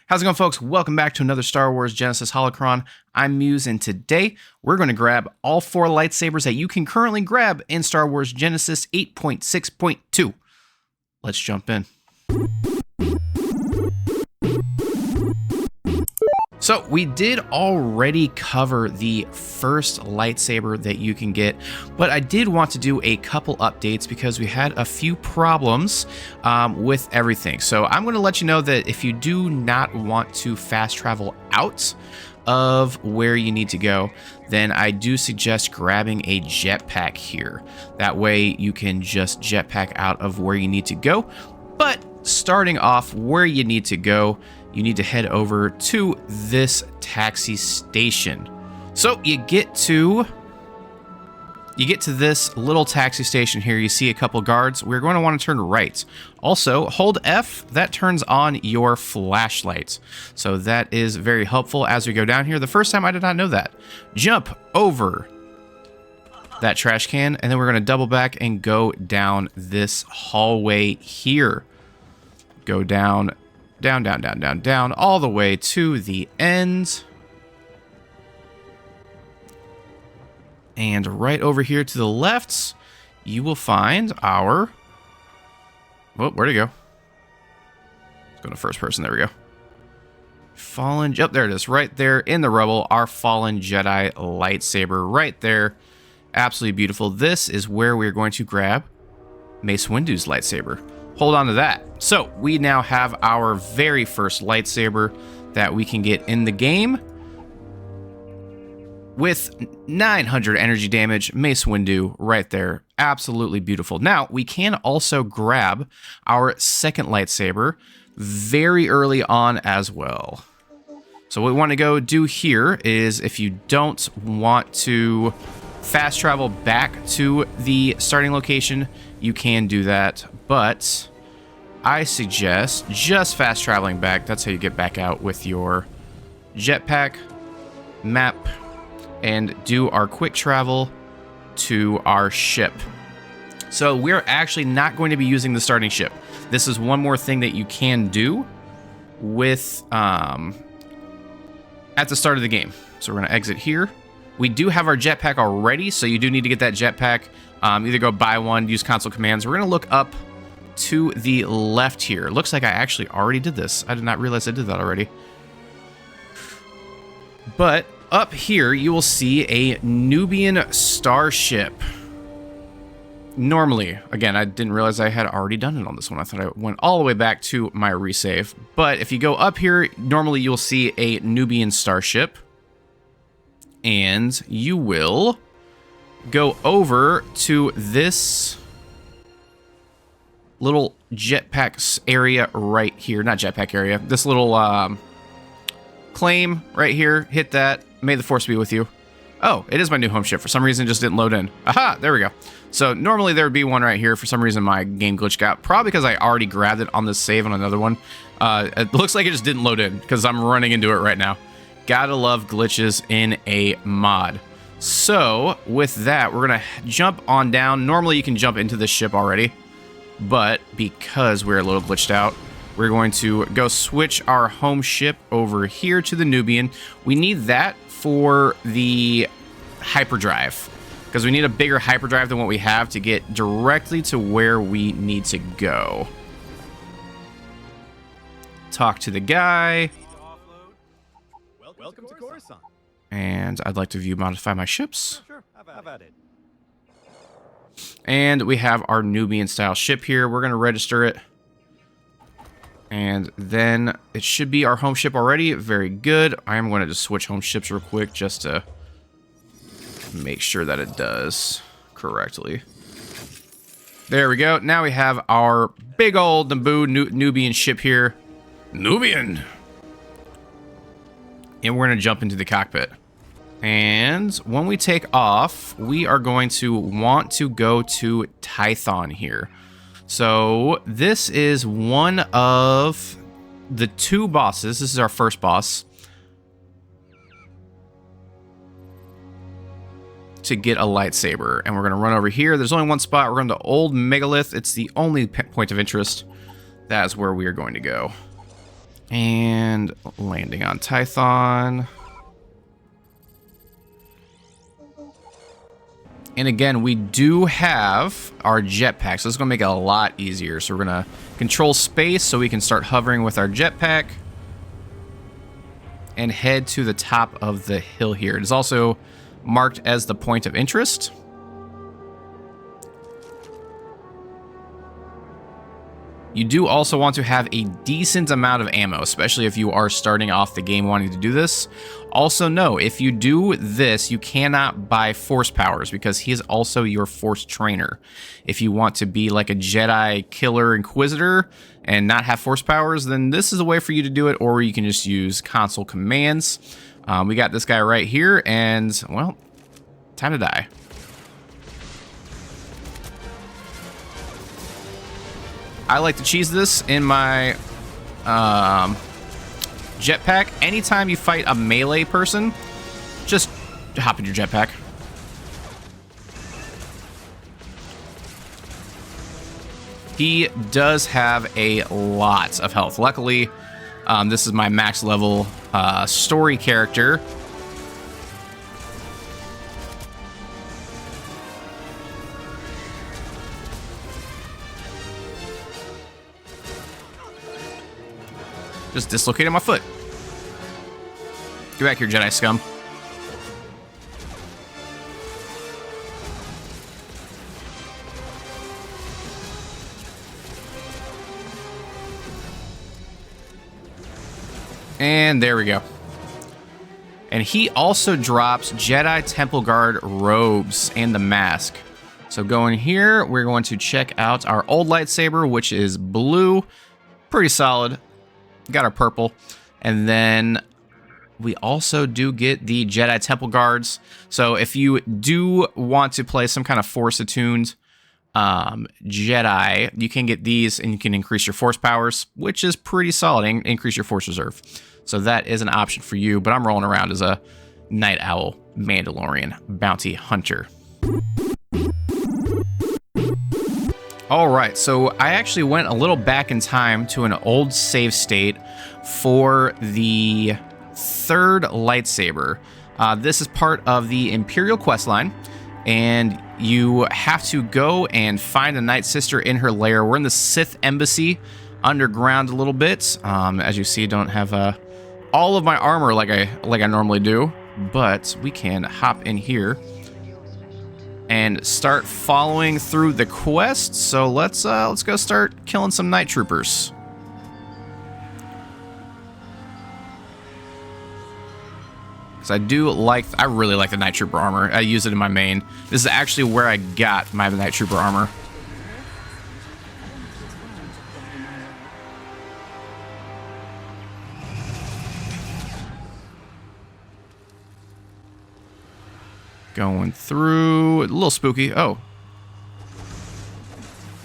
How's it going, folks? Welcome back to another Star Wars Genesis Holocron. I'm Muse, and today we're going to grab all 4 lightsabers that you can currently grab in Star Wars Genesis 8.6.2. Let's jump in. So we did already cover the first lightsaber that you can get, but I did want to do a couple updates because we had a few problems with everything. So I'm going to let you know that if you do not want to fast travel out of where you need to go, then I do suggest grabbing a jetpack here. That way you can just jetpack out of where you need to go. But starting off where you need to go, you need to head over to this taxi station. So you get to this little taxi station here. You see a couple guards. We're going to want to turn right. Also, hold F. That turns on your flashlight. So that is very helpful as we go down here. The first time I did not know that. Jump over that trash can, and then we're going to double back and go down this hallway here. Go down, all the way to the end. And right over here to the left, you will find our... Oh, where'd it go? Let's go to first person. There we go. Fallen... Oh, there it is. Right there in the rubble, our fallen Jedi lightsaber. Right there. Absolutely beautiful. This is where we're going to grab Mace Windu's lightsaber. Hold on to that. So we now have our very first lightsaber that we can get in the game with 900 energy damage. Mace Windu right there. Absolutely beautiful. Now we can also grab our second lightsaber very early on as well. So what we want to go do here is, if you don't want to fast travel back to the starting location, you can do that, but I suggest just fast traveling back. That's how you get back out with your jetpack, map, and do our quick travel to our ship. So we're actually not going to be using the starting ship. This is one more thing that you can do with at the start of the game. So we're going to exit here. We do have our jetpack already, so you do need to get that jetpack. Either go buy one, use console commands. We're going to look up to the left here. Looks like I actually already did this. I did not realize I did that already. But up here, you will see a Nubian starship. Normally, again, I didn't realize I had already done it on this one. I thought I went all the way back to my resave. But if you go up here, normally you'll see a Nubian starship. And you will go over to this little jetpack area right here. Not jetpack area. This little claim right here. Hit that. May the force be with you. Oh, it is my new home ship. For some reason, it just didn't load in. Aha, there we go. So normally there would be one right here. For some reason, my game glitched out. Probably because I already grabbed it on this save on another one. It looks like it just didn't load in because I'm running into it right now. Gotta love glitches in a mod. So with that, we're gonna jump on down. Normally you can jump into this ship already, but because we're a little glitched out, we're going to go switch our home ship over here to the Nubian. We need that for the hyperdrive, because we need a bigger hyperdrive than what we have to get directly to where we need to go. Talk to the guy. Welcome to Coruscant. And I'd like to view modify my ships. Sure. Have at it. And we have our Nubian style ship here. We're going to register it. And then it should be our home ship already. Very good. I am going to just switch home ships real quick just to make sure that it does correctly. There we go. Now we have our big old Naboo Nubian ship here. Nubian! And we're going to jump into the cockpit. And when we take off, we are going to want to go to Tython here. So this is one of the 2 bosses. This is our first boss. To get a lightsaber. And we're going to run over here. There's only one spot. We're going to Old Megalith. It's the only point of interest. That is where we are going to go. And landing on Tython. And again, we do have our jetpack, so this is going to make it a lot easier. So we're going to control space so we can start hovering with our jetpack and head to the top of the hill here. It is also marked as the point of interest. You do also want to have a decent amount of ammo, especially if you are starting off the game wanting to do this. Also know, if you do this, you cannot buy force powers because he is also your force trainer. If you want to be like a Jedi killer inquisitor and not have force powers, then this is a way for you to do it, or you can just use console commands. We got this guy right here, and, well, time to die. I like to cheese this in my jetpack. Anytime you fight a melee person, just hop in your jetpack. He does have a lot of health. Luckily, this is my max level story character. Just dislocated my foot. Get back here, Jedi scum. And there we go. And he also drops Jedi Temple Guard robes and the mask. So going here, we're going to check out our old lightsaber, which is blue. Pretty solid. Got our purple. And then we also do get the Jedi Temple Guards. So if you do want to play some kind of force-attuned Jedi, you can get these and you can increase your force powers, which is pretty solid, and increase your force reserve. So that is an option for you, but I'm rolling around as a Night Owl Mandalorian bounty hunter. All right, so I actually went a little back in time to an old save state for the third lightsaber. This is part of the Imperial questline, and you have to go and find the Nightsister in her lair. We're in the Sith Embassy underground a little bit. As you see, don't have all of my armor like I normally do, but we can hop in here and start following through the quest. So let's go start killing some night troopers. Because I really like the night trooper armor. I use it in my main. This is actually where I got my night trooper armor. Going through, a little spooky. Oh.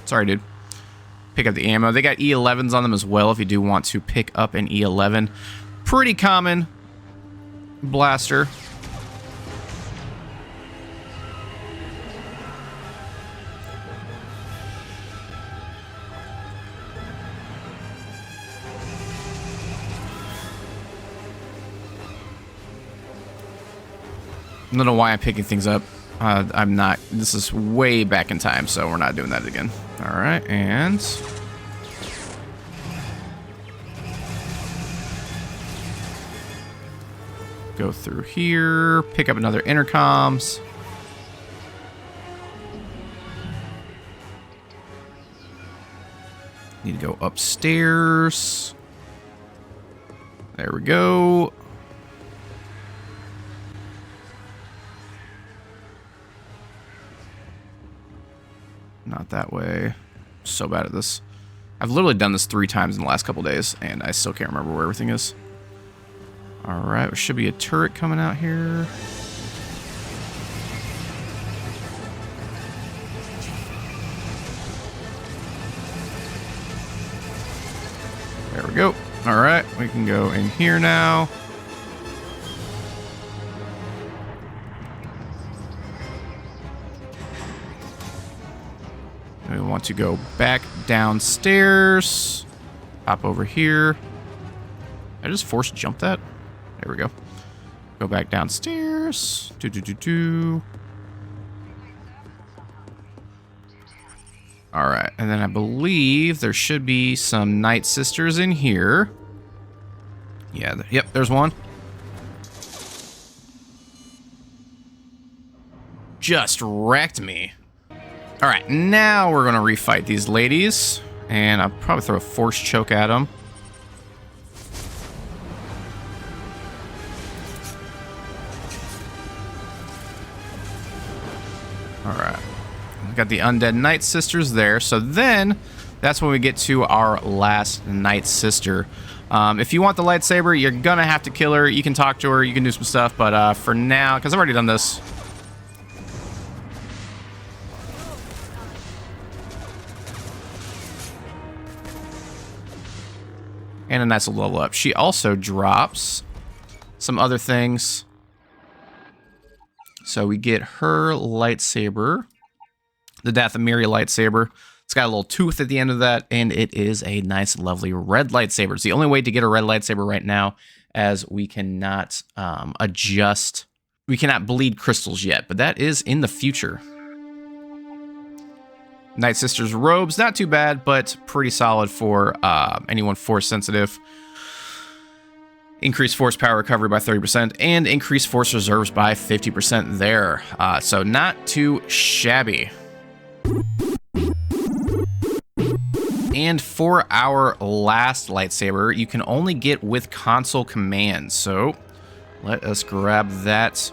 Sorry, dude. Pick up the ammo. They got E11s on them as well if you do want to pick up an E11. Pretty common blaster. I don't know why I'm picking things up. I'm not. This is way back in time, so we're not doing that again. All right, and go through here. Pick up another intercoms. Need to go upstairs. There we go. Not that way. So bad at this. I've literally done this 3 times in the last couple days, and I still can't remember where everything is. Alright, there should be a turret coming out here. There we go. Alright, we can go in here now. We want to go back downstairs. Hop over here. I just force jump that? There we go. Go back downstairs. All right, and then I believe there should be some Nightsisters in here. Yeah, yep, there's one. Just wrecked me. All right, now we're gonna refight these ladies, and I'll probably throw a force choke at them. All right, we got the undead Nightsisters there. So then, that's when we get to our last Nightsister. If you want the lightsaber, you're gonna have to kill her. You can talk to her, you can do some stuff, but for now, because I've already done this. And a nice little level up. She also drops some other things. So we get her lightsaber, the Dathomiri lightsaber. It's got a little tooth at the end of that, and it is a nice, lovely red lightsaber. It's the only way to get a red lightsaber right now, as we cannot adjust. We cannot bleed crystals yet, but that is in the future. Nightsister's robes, not too bad, but pretty solid for anyone force sensitive. Increased force power recovery by 30% and increased force reserves by 50% there. So not too shabby. And for our last lightsaber, you can only get with console commands. So let us grab that.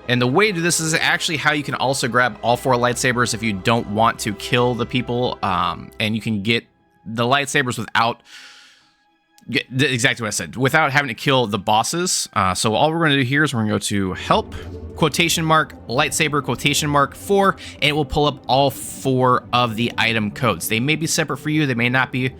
And the way to do this is actually how you can also grab all 4 lightsabers if you don't want to kill the people. And you can get the lightsabers without... exactly what I said, without having to kill the bosses. So all we're going to do here is we're going to go to help, quotation mark, lightsaber, quotation mark 4, and it will pull up all 4 of the item codes. They may be separate for you, they may not be.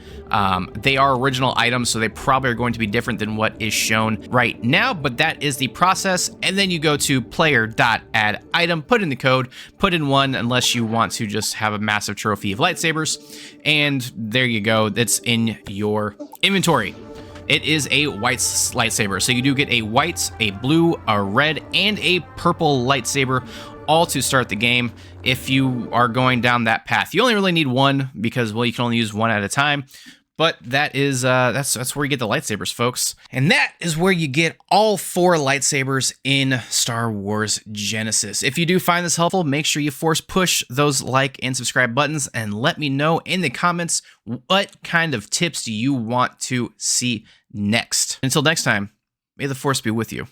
They are original items, so they probably are going to be different than what is shown right now, but that is the process. And then you go to player.add item, put in the code, put in 1 unless you want to just have a massive trophy of lightsabers, and there you go, that's in your inventory. It is a white lightsaber, so you do get a white, a blue, a red, and a purple lightsaber, all to start the game if you are going down that path. You only really need 1 because, well, you can only use 1 at a time. But that is that's where you get the lightsabers, folks. And that is where you get all 4 lightsabers in Star Wars Genesis. If you do find this helpful, make sure you force push those like and subscribe buttons and let me know in the comments what kind of tips do you want to see next. Until next time, may the Force be with you.